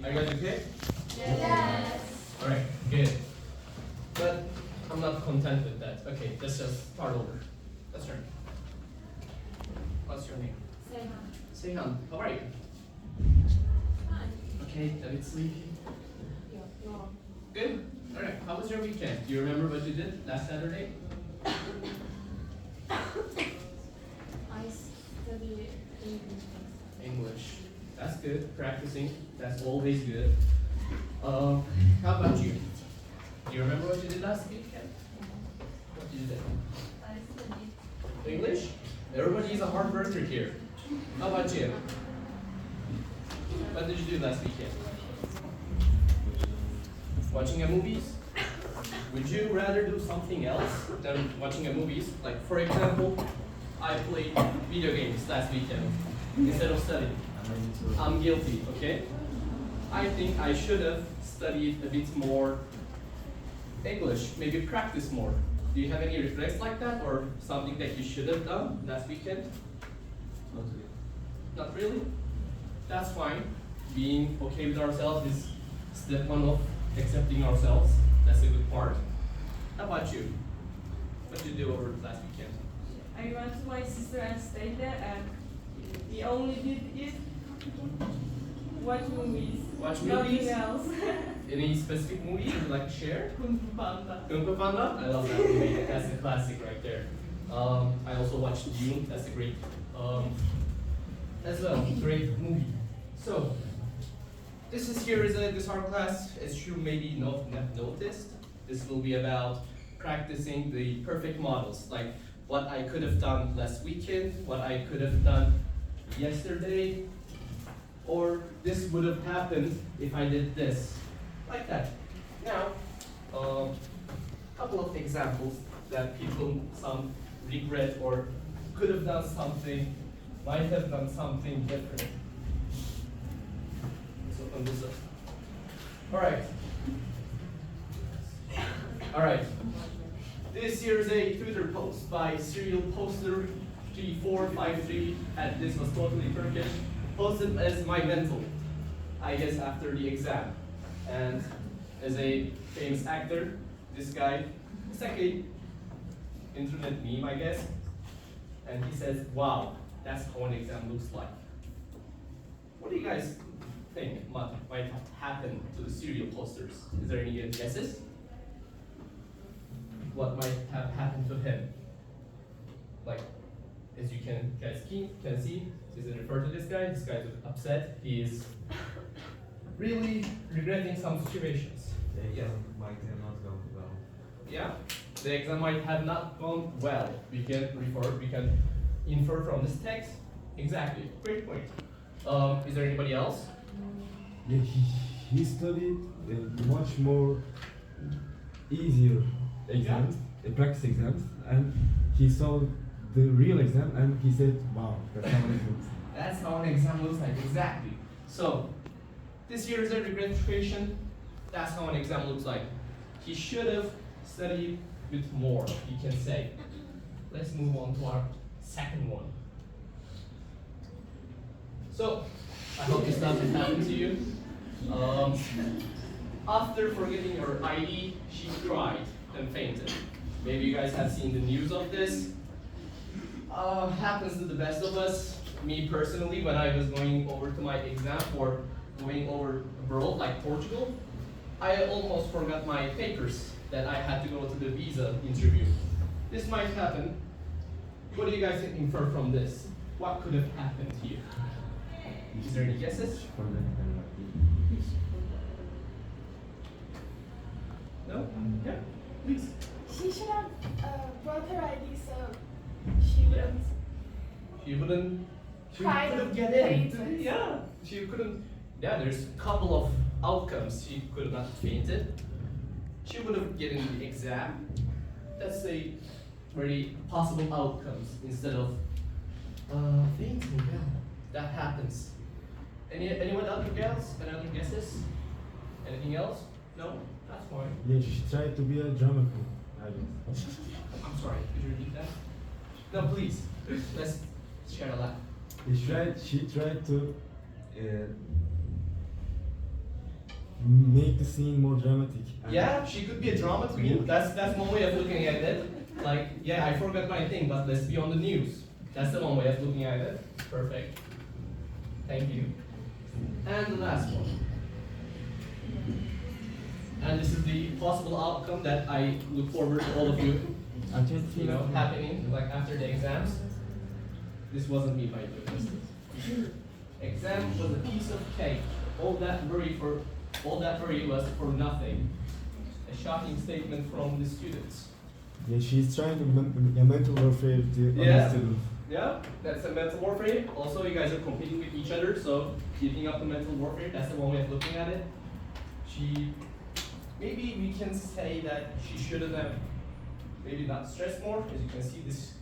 Are you guys okay? Yes. Alright, good. But I'm not content with that. Okay, let's just start over. Let's start. What's your name? Seyhan. How are you? Fine. Okay, a bit sleepy. No. Good. Alright, how was your weekend? Do you remember what you did last Saturday? I study English. English. That's good. Practicing. That's always good. How about you? Do you remember what you did last weekend? What did you do? I study. English? Everybody is a hard worker here. How about you? What did you do last weekend? Watching a movies? Would you rather do something else than watching a movies? Like for example, I played video games last weekend instead of studying. I'm guilty, okay? I think I should have studied a bit more English, maybe practice more. Do you have any regrets like that or something that you should have done last weekend? Not really. Not really? That's fine. Being okay with ourselves is step one of accepting ourselves. That's a good part. How about you? What did you do over last weekend? I went to my sister and stayed there, and we only did it watch movies. Watch Nothing movies? else. Any specific movie you'd like to share? Kung Fu Panda. Kung Fu Panda? I love that movie. That's a classic right there. I also watched Dune. That's a great, as well, great movie. So, here is this art class. As you maybe not noticed, this will be about practicing the perfect models, like what I could have done last weekend, what I could have done yesterday, or this would have happened if I did this, like that. Now, couple of examples that people some regret or could have done something, might have done something different. Let's open this up. All right. This here is a Twitter post by serial poster 3453, and this was totally Turkish. Posted as my mental, I guess after the exam. And as a famous actor, this guy, it's like a internet meme, I guess. And he says, wow, that's how an exam looks like. What do you guys think might have happened to the serial posters? Is there any guesses? What might have happened to him? Like, as you guys can see, does it refer to this guy? This guy's upset. He is really regretting some situations. The Yeah. exam might have not gone well. Yeah, the exam might have not gone well. We can infer from this text. Exactly, great point. Is there anybody else? Yeah, he studied much more easier exams, practice exams, and he saw the real exam and he said, wow, that's how it looks. That's how an exam looks like, exactly. So, this year is a regret situation. That's how an exam looks like. He should have studied with more, you can say. Let's move on to our second one. So, I hope this doesn't happen to you. After forgetting her ID, she cried and fainted. Maybe you guys have seen the news of this. Happens to the best of us. Me personally, when I was going over to my exam or going over abroad, like Portugal, I almost forgot my papers that I had to go to the visa interview. This might happen. What do you guys infer from this? What could have happened here? Is there any guesses? No? Yeah, please. She should have brought her ID so she wouldn't. She wouldn't. She Cried couldn't and get in. fainted. Yeah, she couldn't. Yeah, there's a couple of outcomes. She could not have fainted. She would have gotten the exam. That's a very possible outcomes instead of fainting. Yeah, that happens. Anyone other else? Any other guesses? Anything else? No, that's fine. Yeah, she tried to be a drama queen, I guess. I'm sorry. Could you repeat that? No, please. Let's share a laugh. She tried to make the scene more dramatic. And Yeah, she could be a drama queen. That's one way of looking at it. Like, yeah, I forgot my thing, but let's be on the news. That's the one way of looking at it. Perfect. Thank you. And the last one. And this is the possible outcome that I look forward to all of you, I can't you know, happening like after the exams. This wasn't me, by the way. Exam was a piece of cake. All that worry was for nothing. A shocking statement from the students. Yeah, she's trying to mental warfare the Yeah. other students. Yeah, that's a mental warfare. Also, you guys are competing with each other, so keeping up the mental warfare, that's the one way of looking at it. Maybe we can say that she shouldn't have, maybe not stressed more, as you can see this,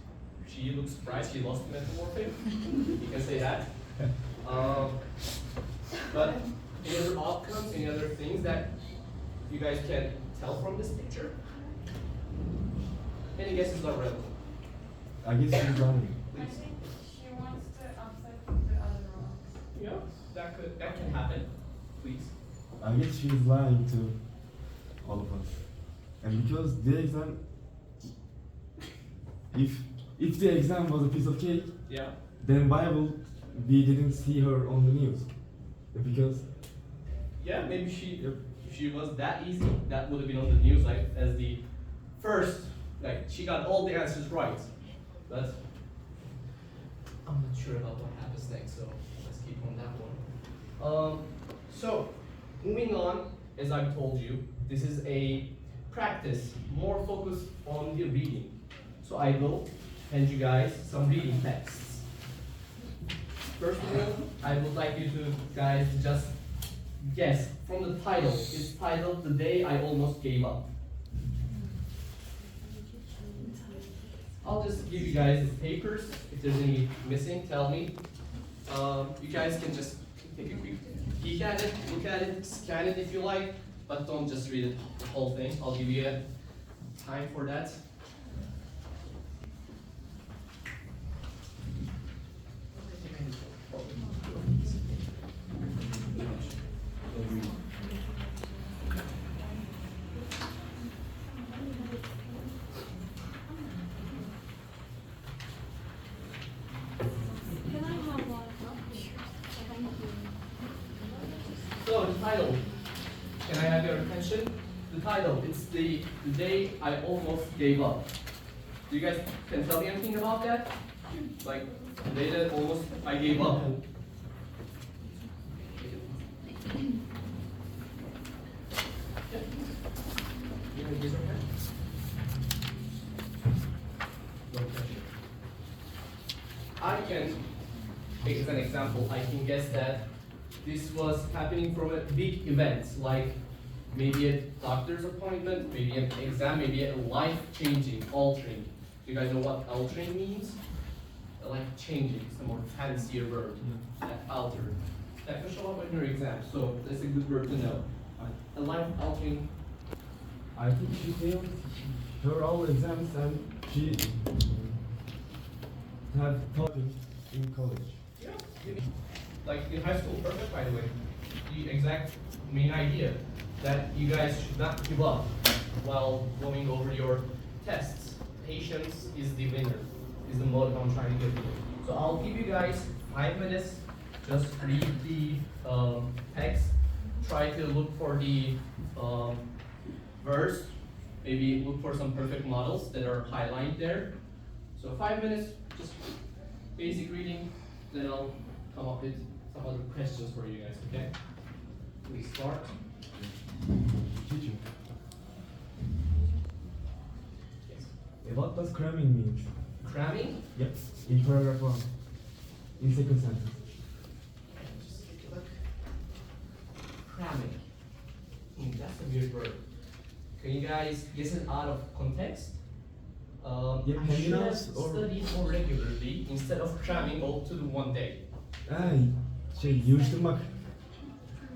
she looks surprised she lost the mental warfare. You can say that. But any other outcomes, any other things that you guys can tell from this picture? Any guesses are relevant? I guess she's lying. I Please. think she wants to upset the other rocks. Yeah, that can happen. Please. I guess she's lying to all of us. And because the exam, if the exam was a piece of cake, Yeah. then why will we didn't see her on the news? Because Yeah, maybe if she was that easy, that would have been on the news like as the first, like she got all the answers right. But I'm not sure about what happens next, so let's keep on that one. So moving on, as I've told you, this is a practice more focused on the reading. So I will hand you guys some reading texts. First of all, I would like you to guys just guess from the title. It's titled "The Day I Almost Gave Up." I'll just give you guys the papers. If there's any missing, tell me. You guys can just take a quick peek at it, look at it, scan it if you like, but don't just read it the whole thing. I'll give you a time for that. Can I have one? Thank you. So the title, can I have your attention? The title, it's the day I almost gave up. Do you guys can tell me anything about that? Like the day that almost I gave up. Yeah. You wanna raise your hand? No pressure. I can, as an example, I can guess that this was happening from a big event, like maybe a doctor's appointment, maybe an exam, maybe a life-changing, altering. Do you guys know what altering means? Like changing, it's a more fancier word. That altered. That can show up in your exam, so that's a good word to know. A life-altering. I think she failed her all exams and she had taught in college. Yeah. Like in high school, perfect by the way. The exact main idea that you guys should not give up while going over your tests. Patience is the winner, is the motto I'm trying to give you. So I'll give you guys 5 minutes. Just read the text. Try to look for the verse. Maybe look for some perfect models that are highlighted there. So 5 minutes, just basic reading. Then I'll come up with some other questions for you guys, okay? Please start. Teacher, Yes. what does cramming mean? Cramming? Yep, in paragraph 1, in second sentence. Just take a look. Cramming. That's a weird word. Can you guys guess it out of context? Yeah, I should have hangouts or- studied more regularly instead of cramming all to the one day. Yığıştırmak.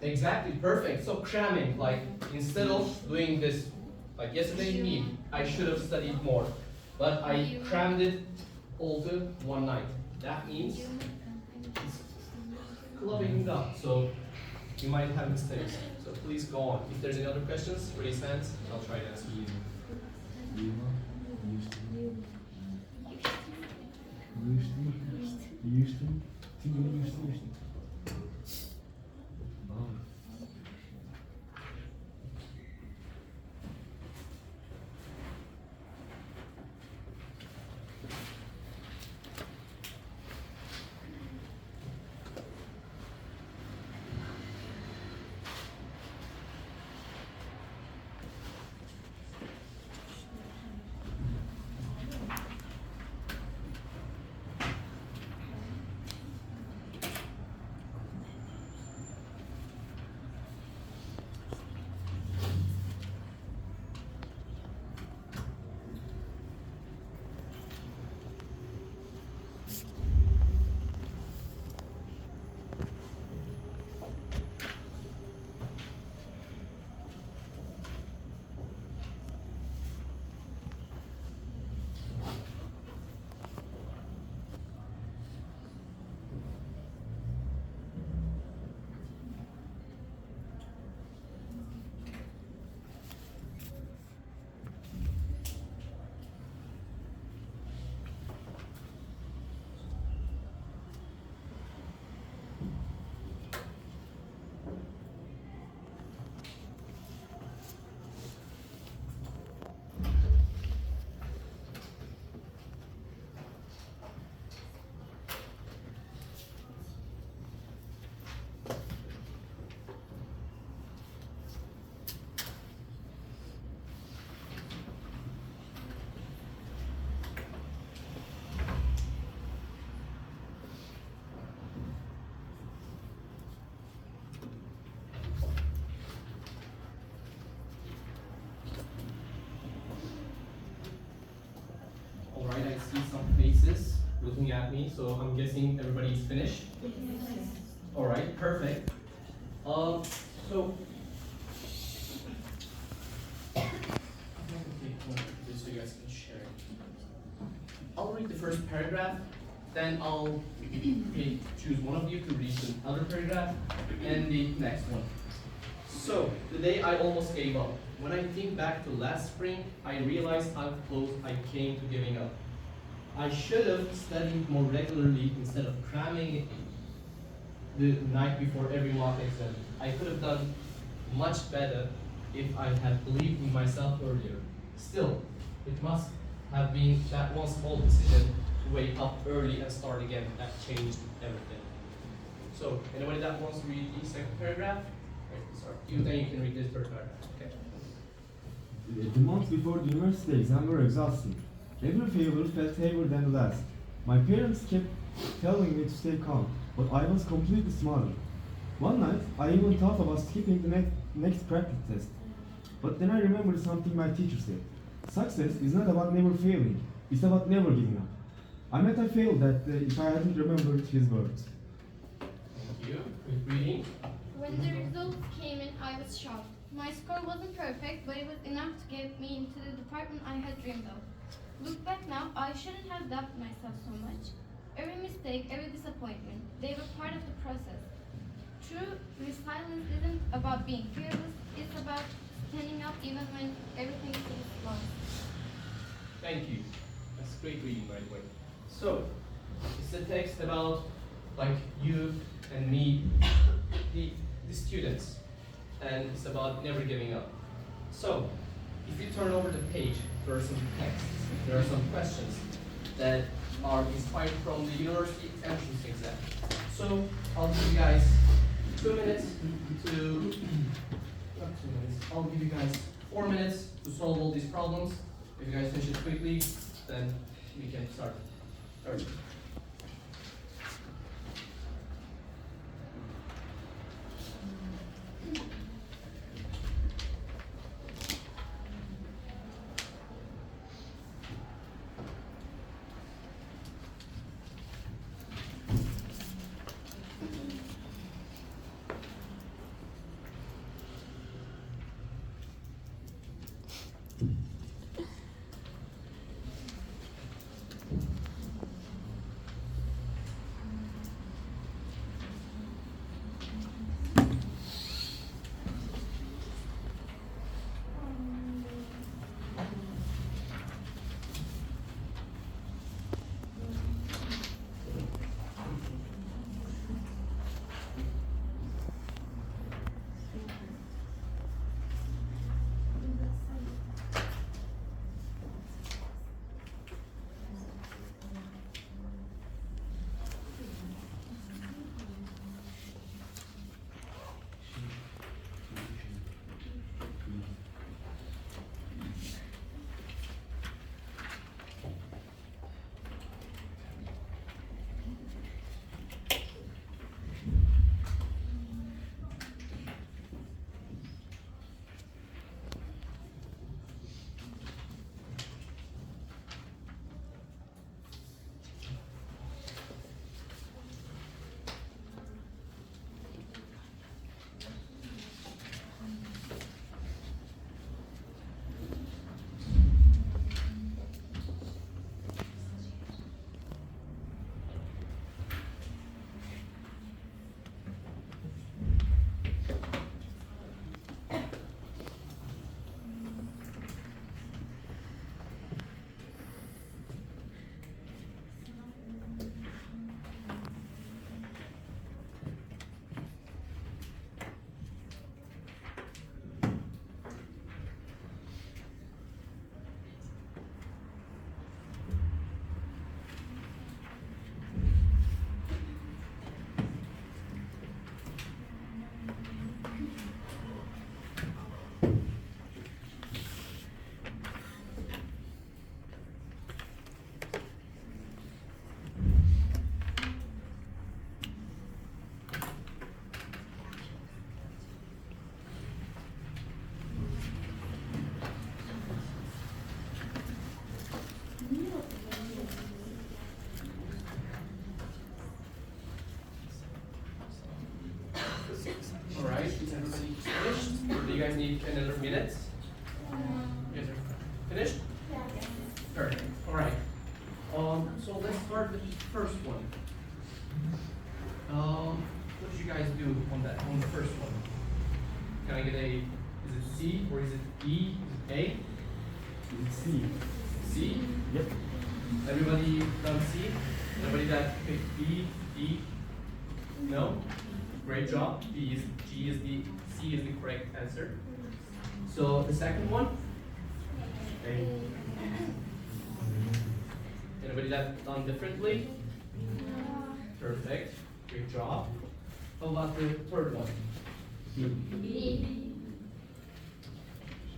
Exactly, perfect. So cramming, like instead of doing this, like yesterday me, I should have studied more, but I crammed it all to one night. That means it's clubbing it up. So you might have mistakes. So please go on. If there's any other questions, raise hands. I'll try to answer you. Alright, I see some faces looking at me, so I'm guessing everybody's finished. Alright, perfect. So I'm going to take one of this so you guys can share it. I'll read the first paragraph, then I'll choose one of you to read the other paragraph and the next one. So, the day I almost gave up. When I think back to last spring, I realized how close I came to giving up. I should have studied more regularly instead of cramming the night before every mock exam. I could have done much better if I had believed in myself earlier. Still, it must have been that one small decision to wake up early and start again that changed everything. So, anybody that wants to read the second paragraph? Sorry, then you can read this third paragraph. Okay. The months before the university exam were exhausting. Every failure felt heavier than the last. My parents kept telling me to stay calm, but I was completely smothered. One night, I even thought about skipping the next practice test. But then I remembered something my teacher said. Success is not about never failing, it's about never giving up. I might have failed that day if I hadn't remembered his words. Thank you. Good reading. When the results came in, I was shocked. My score wasn't perfect, but it was enough to get me into the department I had dreamed of. Look back now, I shouldn't have doubted myself so much. Every mistake, every disappointment, they were part of the process. True resilience isn't about being fearless, it's about standing up even when everything seems lost. Thank you. That's great reading, by the way. So, it's a text about like you and me, the students, and it's about never giving up. So, if you turn over the page, there are some texts, there are some questions that are inspired from the university entrance exam. So, I'll give you guys 2 minutes to, not 2 minutes, I'll give you guys 4 minutes to solve all these problems. If you guys finish it quickly, then we can start early. you guys need another minute? You guys are finished? Perfect. All right. So let's start with the first one. What did you guys do on the first one? Can I get a? Is it C or is it B? Is it A? C. C. Yep. Everybody done C? Everybody that picked B, D? No? Great job. B is G is the C is the correct answer. So the second one? A. Anybody that done differently? Perfect. Great job. How about the third one? B.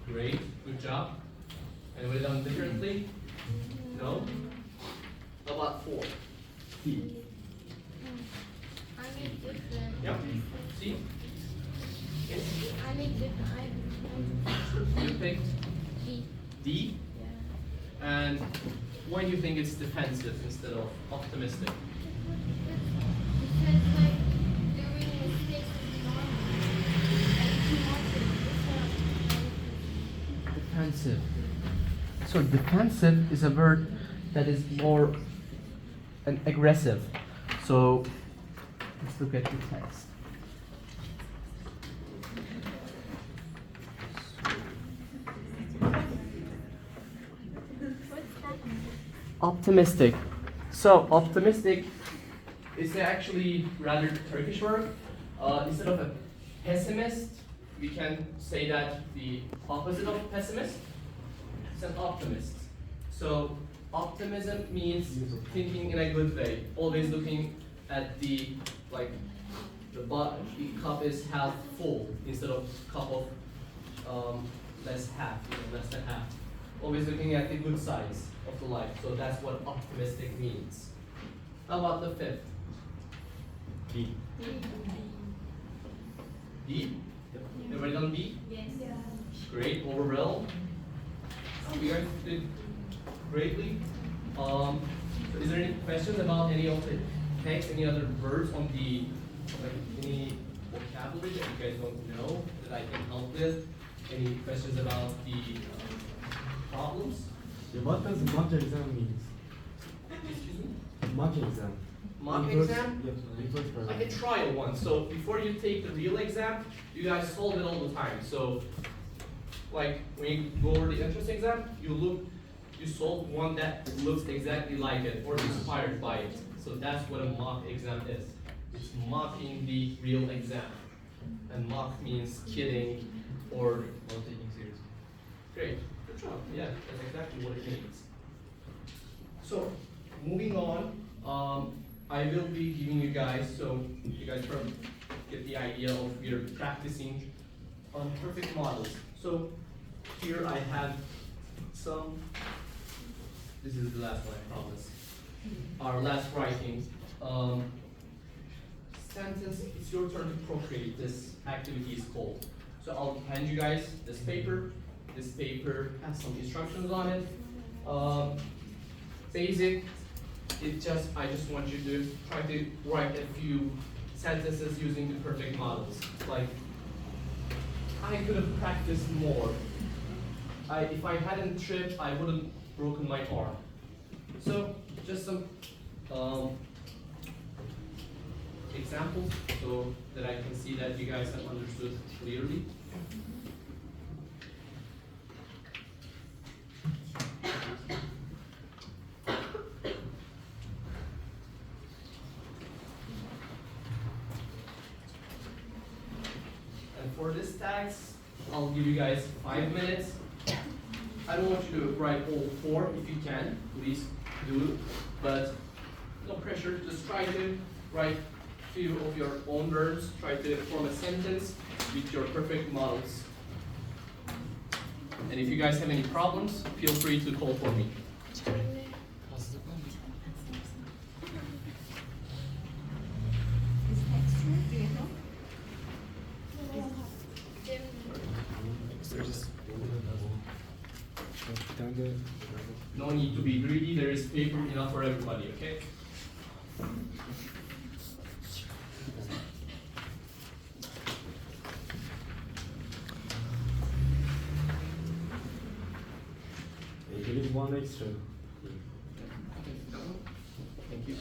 Great. Good job. Anybody done differently? No? How about 4? C. I made different. Yep. C? Yes. I made different. You picked D. D? Yeah. And why do you think it's defensive instead of optimistic? Because like doing mistakes is normal. And if you want to, it's not. Defensive. So defensive is a word that is more aggressive. So let's look at the text. Optimistic. So optimistic is actually rather Turkish word. Instead of a pessimist, we can say that the opposite of pessimist is an optimist. So optimism means thinking in a good way, always looking at the cup is half full instead of cup of less than half. Always looking at the good sides of the life. So that's what optimistic means. How about the fifth? B. B? Everybody done B? Yes. Great, overall. You guys did greatly. So is there any questions about any of the text, any other words on the, any vocabulary that you guys don't know that I can help with? Any questions about the problems? Yeah, what does mock exam mean? Excuse me? Mock exam. Mock It was- exam? Yep, it was for Like a trial one. So before you take the real exam, you guys solve it all the time. So like when you go over the entrance exam, you solve one that looks exactly like it or inspired by it. So that's what a mock exam is. It's mocking the real exam. And mock means kidding or Not taking seriously. great. Good job. Yeah, that's exactly what it means. So moving on, I will be giving you guys, so you guys probably get the idea of we're practicing on perfect models. So here I have some, this is the last one, I promise. Our last writing. Sentence, it's your turn to procreate. This activity is called. So I'll hand you guys this paper. This paper has some instructions on it. Basic. I just want you to try to write a few sentences using the perfect models. Like, I could have practiced more. If I hadn't tripped, I wouldn't broken my arm. So just some examples so that I can see that you guys have understood clearly. And for this task, I'll give you guys 5 minutes. I don't want you to write all 4. If you can, please do. But no pressure. Just try to write few of your own words. Try to form a sentence with your perfect models. And if you guys have any problems, feel free to call for me. No need to be greedy. There is paper enough for everybody, okay? one extra. Thank you.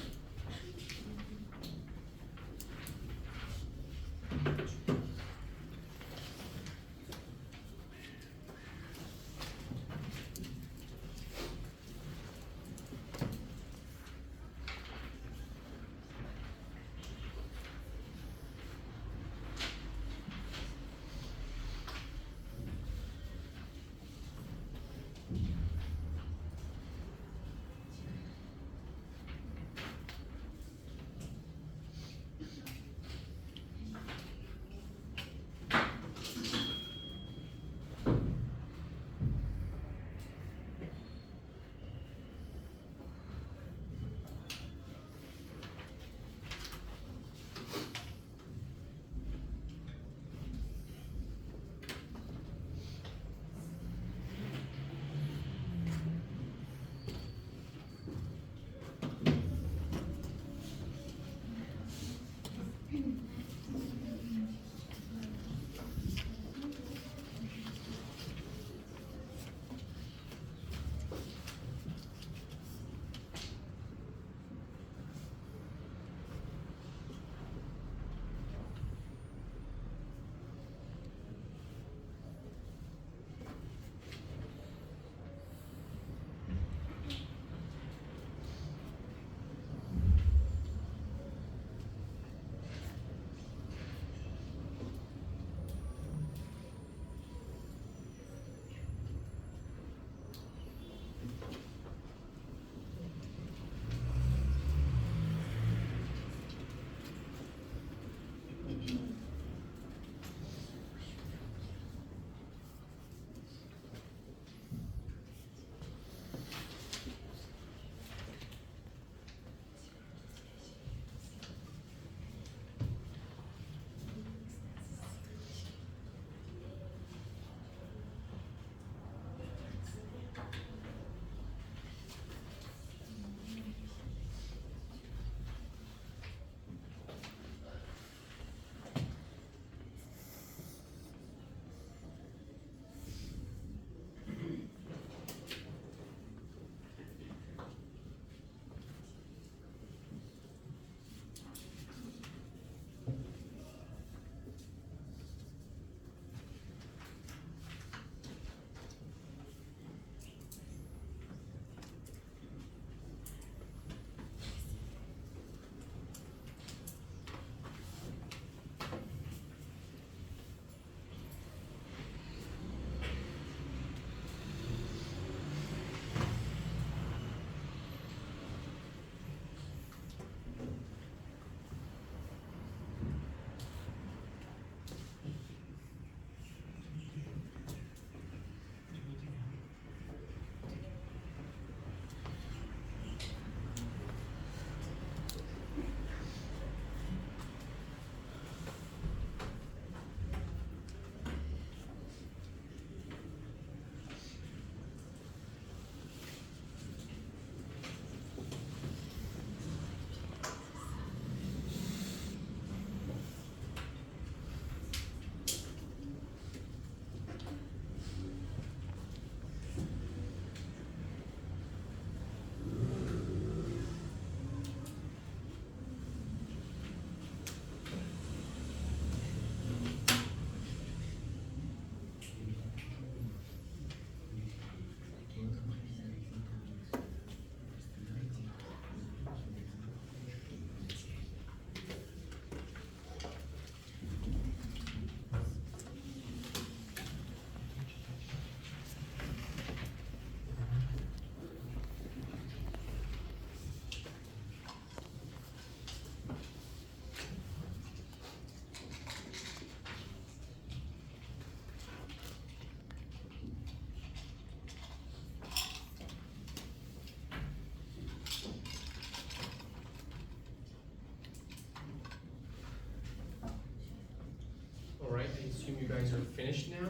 Alright, I assume you guys are finished now.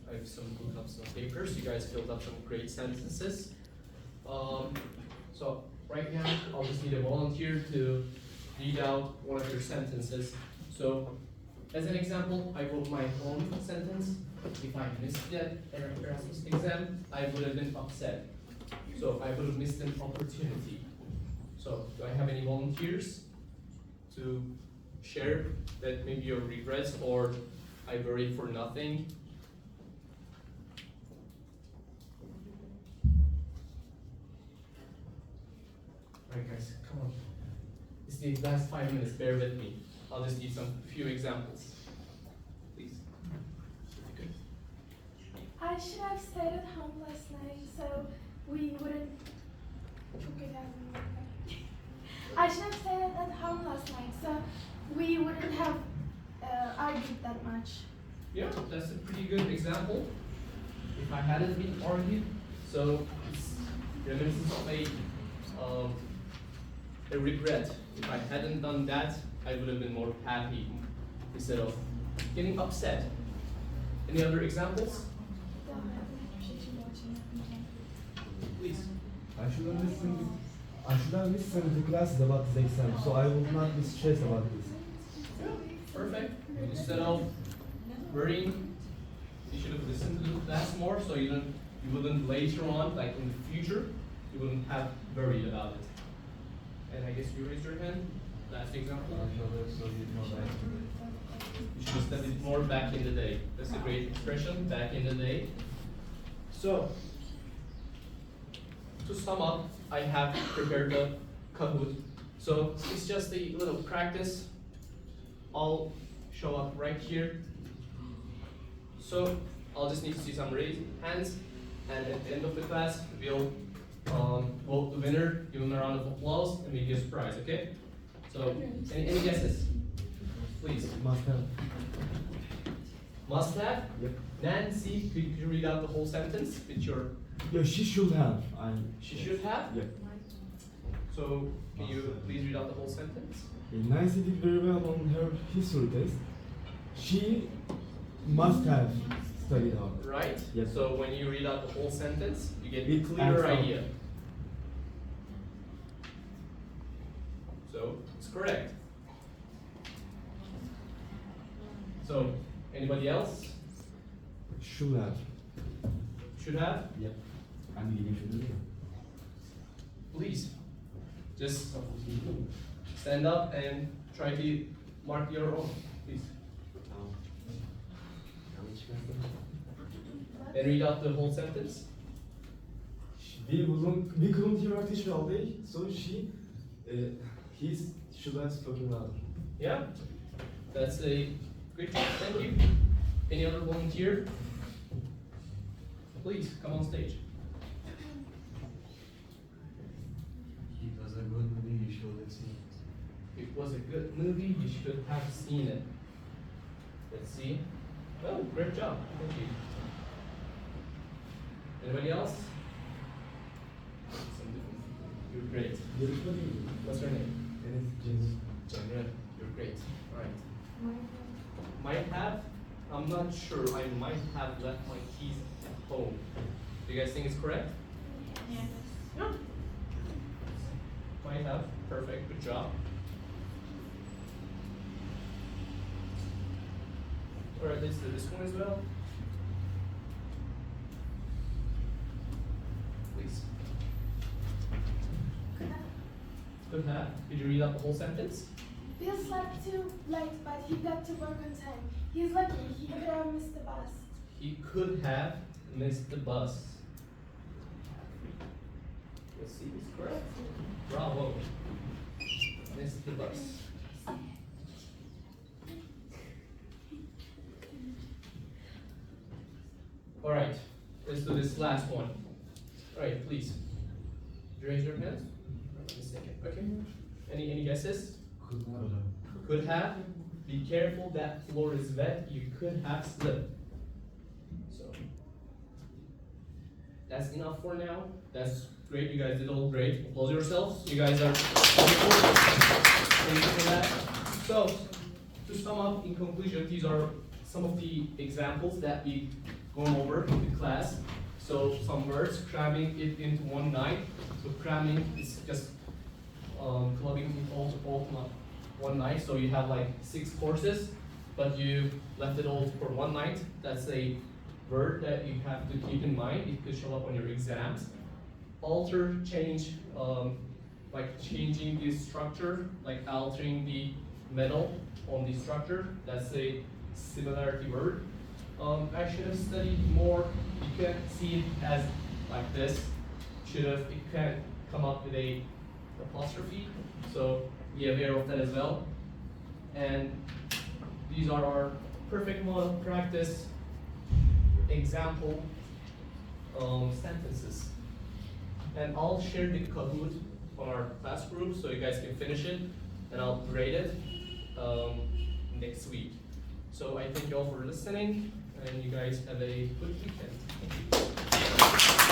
I have some look up some papers. You guys filled up some great sentences. So right now, I'll just need a volunteer to read out one of your sentences. So As an example, I wrote my own sentence. If I missed that Erasmus exam, I would have been upset. So I would have missed an opportunity. So do I have any volunteers to share that maybe your regrets or I worried for nothing? Alright guys, come on. It's the last 5 minutes, bear with me. I'll just give some few examples. Please. Good. I should have stayed at home last night so we wouldn't. I should have stayed at home last night so we wouldn't have argued that much. Yeah, that's a pretty good example. If I hadn't been argued, so it's reminiscence of a regret. If I hadn't done that, I would have been more happy instead of getting upset. Any other examples? Please. I should have listened to classes about this exam, so I would not be stressed about this. Yeah, perfect. Instead of worrying, you should have listened to the class more, so you wouldn't later on, like in the future, you wouldn't have worried about it. And I guess you raised your hand. Last example. You should have studied more back in the day. That's a great expression, back in the day. So, to sum up, I have prepared the Kahoot. So it's just a little practice. I'll show up right here. So I'll just need to see some raised hands, and at the end of the class, we'll vote the winner, give them a round of applause, and we give a prize. Okay? So any guesses? Please. Must have. Must have. Yep. Nancy, could you read out the whole sentence with your? Yeah, she should have. She should have. Yeah. So can you please read out the whole sentence? Nancy did very well on her history test. She must have studied hard. Right? Yes. So when you read out the whole sentence, you get a It clearer adds up. idea. So it's correct. So anybody else? Should have. Should have? Yep. I'm giving should have. Please. Just stand up and try to mark your own, please. And read out the whole sentence. We couldn't hear her teacher all day, so he should have spoken louder. Yeah? That's a good job, thank you. Any other volunteer? Please, come on stage. It was a good movie, you should have seen it. It was a good movie, you should have seen it. Let's see. Oh, great job, thank you. Anybody else? You're great. What's your name? Jenna, you're great. Alright. Might have? I'm not sure. I might have left my keys at home. Do you guys think it's correct? Yes. Yeah. Might have. Perfect. Good job. Alright, let's do this one as well. Please. Could have. Did you read out the whole sentence? Bill slept too late, but he got to work on time. He's lucky. He could have missed the bus. He could have missed the bus. Let's see if it's correct. Bravo. Missed the bus. Alright, let's do this last one. Alright, please. Did you raise your hands? Wait a second. Okay. Any guesses? Could have. Be careful, that floor is wet. You could have slipped. So that's enough for now. That's great. You guys did all great. Applause yourselves. You guys are wonderful. Thank you for that. So to sum up, in conclusion, these are some of the examples that we gone over in the class. So some words, cramming it into one night. So cramming is just clubbing it all one night. So you have like 6 courses. but you left it all for one night. That's a word that you have to keep in mind. It could show up on your exams. Alter, change, like changing the structure, like altering the metal on the structure. That's a similarity word. I should have studied more. You can see it as like this. It can come up with a apostrophe. So be aware of that as well. And these are our perfect model practice example sentences. And I'll share the Kahoot on our class group so you guys can finish it, and I'll grade it next week. So I thank you all for listening, and you guys have a good weekend. Thank you.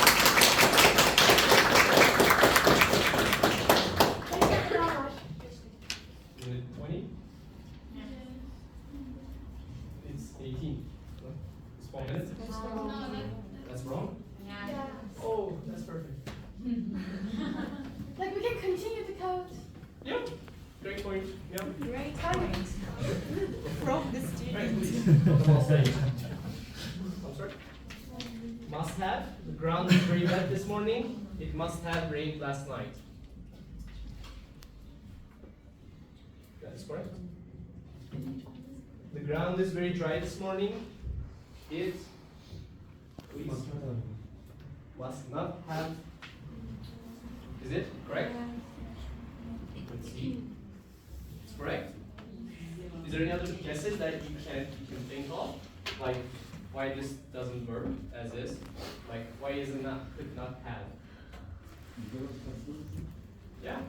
Minute 20? It's 18. It's 4 minutes? No, That's wrong? Yeah. Oh, that's perfect. Like we can continue the code. Yep. Great point. Yep. Great point. From the Right, student. please. Come on stage. I'm sorry? Must have. The ground is very wet this morning. It must have rained last night. That is correct. The ground is very dry this morning. It please, must not have. Is it correct? Let's see. It's correct. Is there any other guesses that you can think of? Like why this doesn't work as is? Like why is it not could not have? Yeah.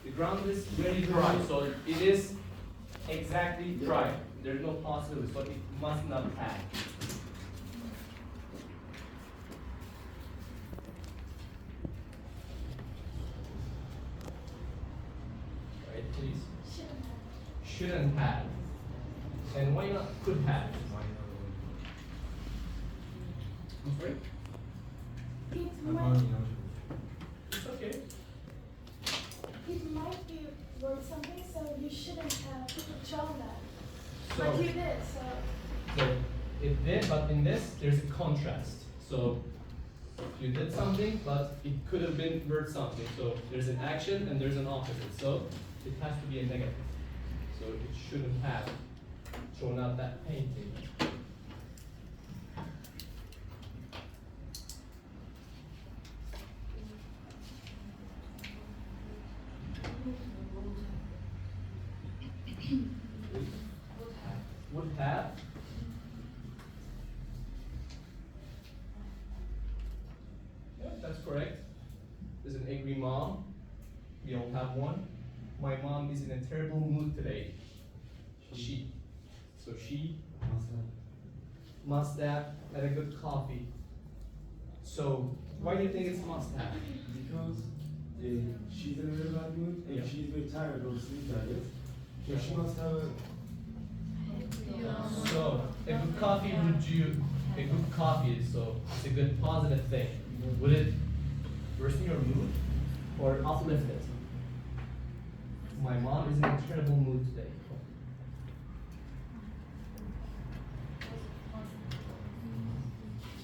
The ground is very dry, so it is exactly dry. There's no possibility, so it must not have. Right, please. Shouldn't have. And why not could have? I'm sorry? It might, It's okay. it might be worth something, so you shouldn't have shown that. So, But you did, so. it did, but in this, there's a contrast. So you did something, but it could have been worth something. So there's an action and there's an opposite. So it has to be a negative. So it shouldn't have thrown out that painting. Would have. Yeah, that's correct. There's an angry mom. We all have one. My mom is in a terrible mood today. She must have had a good coffee. So why do you think it's must have? Because she's in a very bad mood and Yeah. she's very tired or sleep tired. So she must have a. So a good coffee a good coffee is so it's a good positive thing. Would it worsen your mood or uplift it? My mom is in a terrible mood today.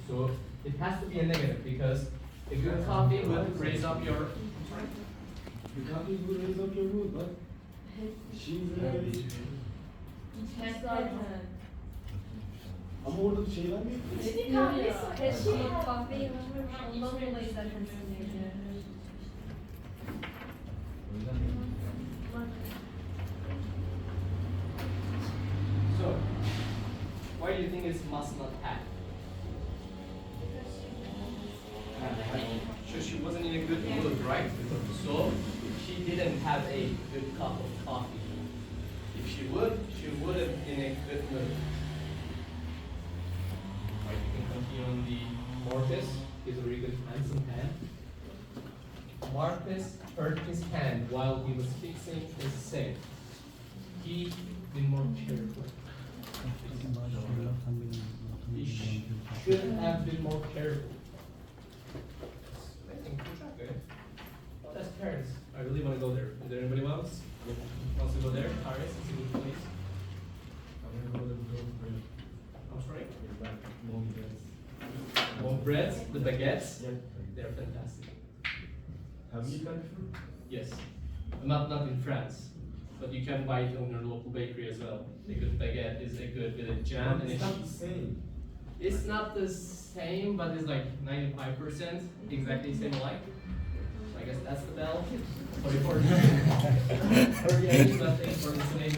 So it has to be a negative because a good coffee would raise up your. The coffee will raise up your mood, but she's in a very. Ama orada bir şey var mı? İçtiği kahvesi, she had. Kahve ondan dolayı zaten sinirli. So why do you think it's must not have? So she wasn't in a good mood, right? So she didn't have a good cup of coffee. If she would have been in a good mood. Right, you can continue on the Marcus. He's a very good handsome hand. Marcus hurt his hand while he was fixing his sink. He been more careful. He should have been more careful. I think good. Oh, that's Paris. I really want to go there. Is there anybody else? Wants to go there? Paris is a good place. I'm gonna go to bread, the baguettes, Yeah. they're fantastic. Have you tried before? Yes. Not in France, but you can buy it on your local bakery as well. A good baguette is a good with a jam, and It's not the same. it's not the same, but it's like 95% exactly same alike. So I guess that's the bell. Sorry for the but thanks for listening.